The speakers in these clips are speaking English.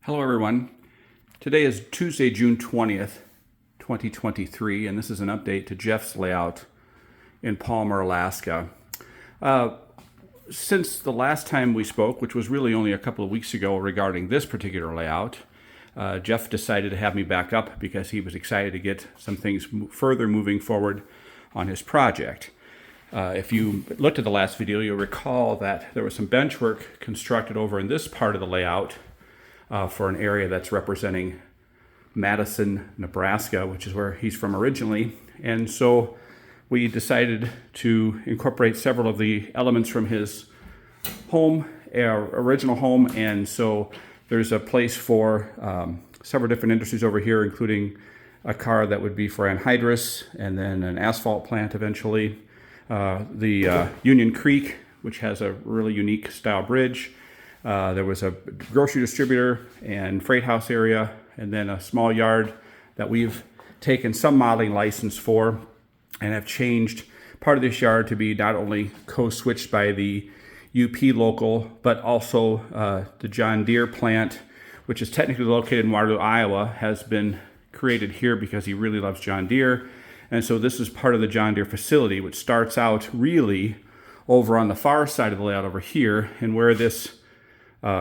Hello everyone. Today is Tuesday, June 20th, 2023, and this is an update to Jeff's layout in Palmer, Alaska. Since the last time we spoke, which was really only a couple of weeks ago regarding this particular layout, Jeff decided to have me back up because he was excited to get some things further moving forward on his project. If you looked at the last video, you'll recall that there was some bench work constructed over in this part of the layout for an area that's representing Madison, Nebraska, which is where he's from originally. And so we decided to incorporate several of the elements from his home, original home. And so there's a place for several different industries over here, including a car that would be for anhydrous, and then an asphalt plant eventually. The Union Creek, which has a really unique style bridge. There was a grocery distributor and freight house area, and then a small yard that we've taken some modeling license for and have changed part of this yard to be not only co-switched by the UP local, but also the John Deere plant, which is technically located in Waterloo, Iowa, has been created here because he really loves John Deere. And so this is part of the John Deere facility, which starts out really over on the far side of the layout over here, and where this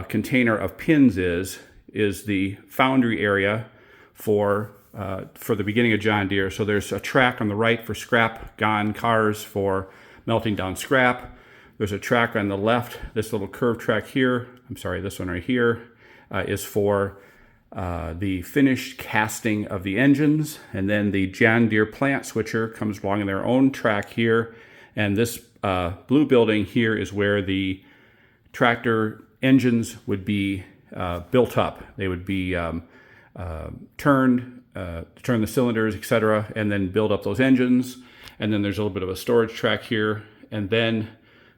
container of pins is the foundry area for the beginning of John Deere. So there's a track on the right for scrap gone cars for melting down scrap. There's a track on the left, this little curved track here, I'm sorry, this one right here, is for the finished casting of the engines. And then the John Deere plant switcher comes along in their own track here. And this blue building here is where the tractor engines would be built up. They would be turned, turn the cylinders, etc., and then build up those engines. And then there's a little bit of a storage track here. And then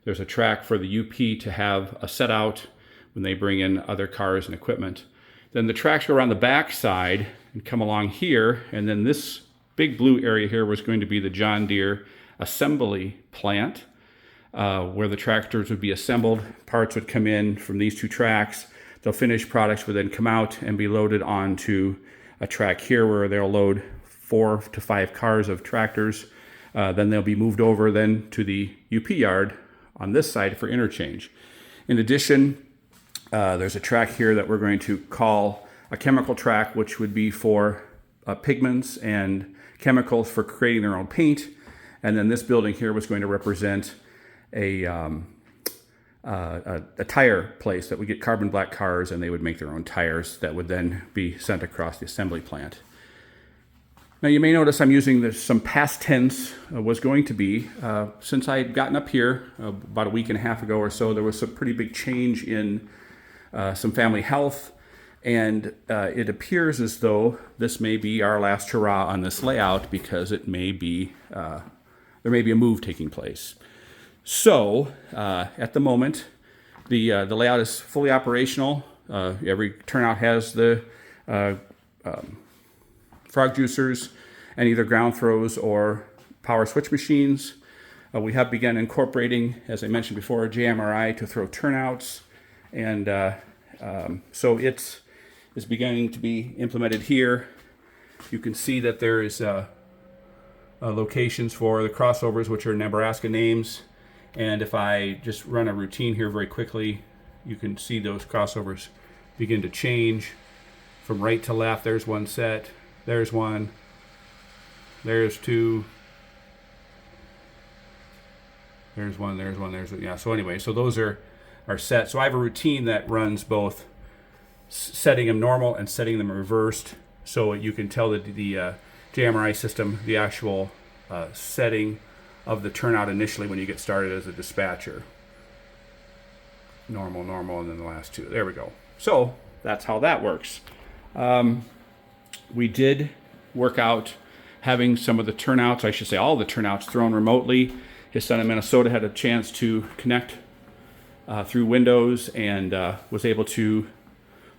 there's a track for the UP to have a set out when they bring in other cars and equipment. Then the tracks go around the back side and come along here. And then this big blue area here was going to be the John Deere assembly plant, where the tractors would be assembled. Parts would come in from these two tracks. The finished products would then come out and be loaded onto a track here where they'll load 4 to 5 cars of tractors. Then they'll be moved over then to the UP yard on this side for interchange. In addition, there's a track here that we're going to call a chemical track, which would be for pigments and chemicals for creating their own paint. And then this building here was going to represent a tire place that would get carbon black cars, and they would make their own tires that would then be sent across the assembly plant. Now you may notice I'm using some past tense, was going to be. Since I had gotten up here about a week and a half ago or so, there was some pretty big change in some family health, and it appears as though this may be our last hurrah on this layout, because it may be there may be a move taking place. So at the moment, the layout is fully operational. Every turnout has the frog juicers and either ground throws or power switch machines. We have begun incorporating, as I mentioned before, a JMRI to throw turnouts, and so it is beginning to be implemented here. You can see that there is locations for the crossovers, which are Nebraska names. And if I just run a routine here very quickly, you can see those crossovers begin to change from right to left. There's one set, there's one, there's two, there's one, yeah. So anyway, so those are set. So I have a routine that runs both setting them normal and setting them reversed, so you can tell the JMRI system the actual setting of the turnout initially when you get started as a dispatcher. Normal, and then the last two. There we go. So that's how that works. We did work out having some of the turnouts, I should say all the turnouts, thrown remotely. His son in Minnesota had a chance to connect through Windows and was able to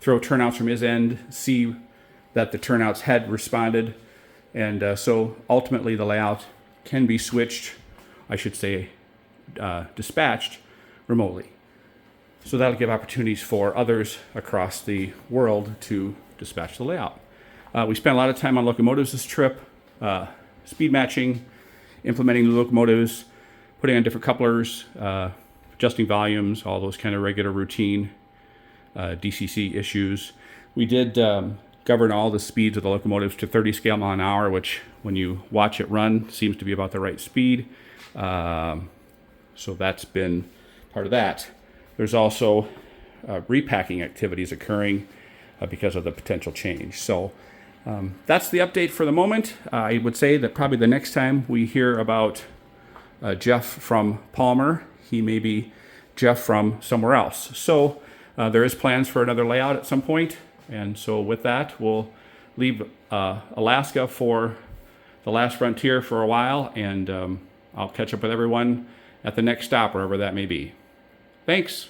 throw turnouts from his end, see that the turnouts had responded. And so ultimately the layout can be switched, I should say dispatched remotely. So that'll give opportunities for others across the world to dispatch the layout. We spent a lot of time on locomotives this trip, speed matching, implementing the locomotives, putting on different couplers, adjusting volumes, all those kind of regular routine DCC issues. We did govern all the speeds of the locomotives to 30 scale mile an hour, which when you watch it run seems to be about the right speed. So that's been part of that. There's also repacking activities occurring because of the potential change. So that's the update for the moment. I would say that probably the next time we hear about Jeff from Palmer, he may be Jeff from somewhere else. So there is plans for another layout at some point. And so with that, we'll leave Alaska for the last frontier for a while, and I'll catch up with everyone at the next stop, wherever that may be. Thanks.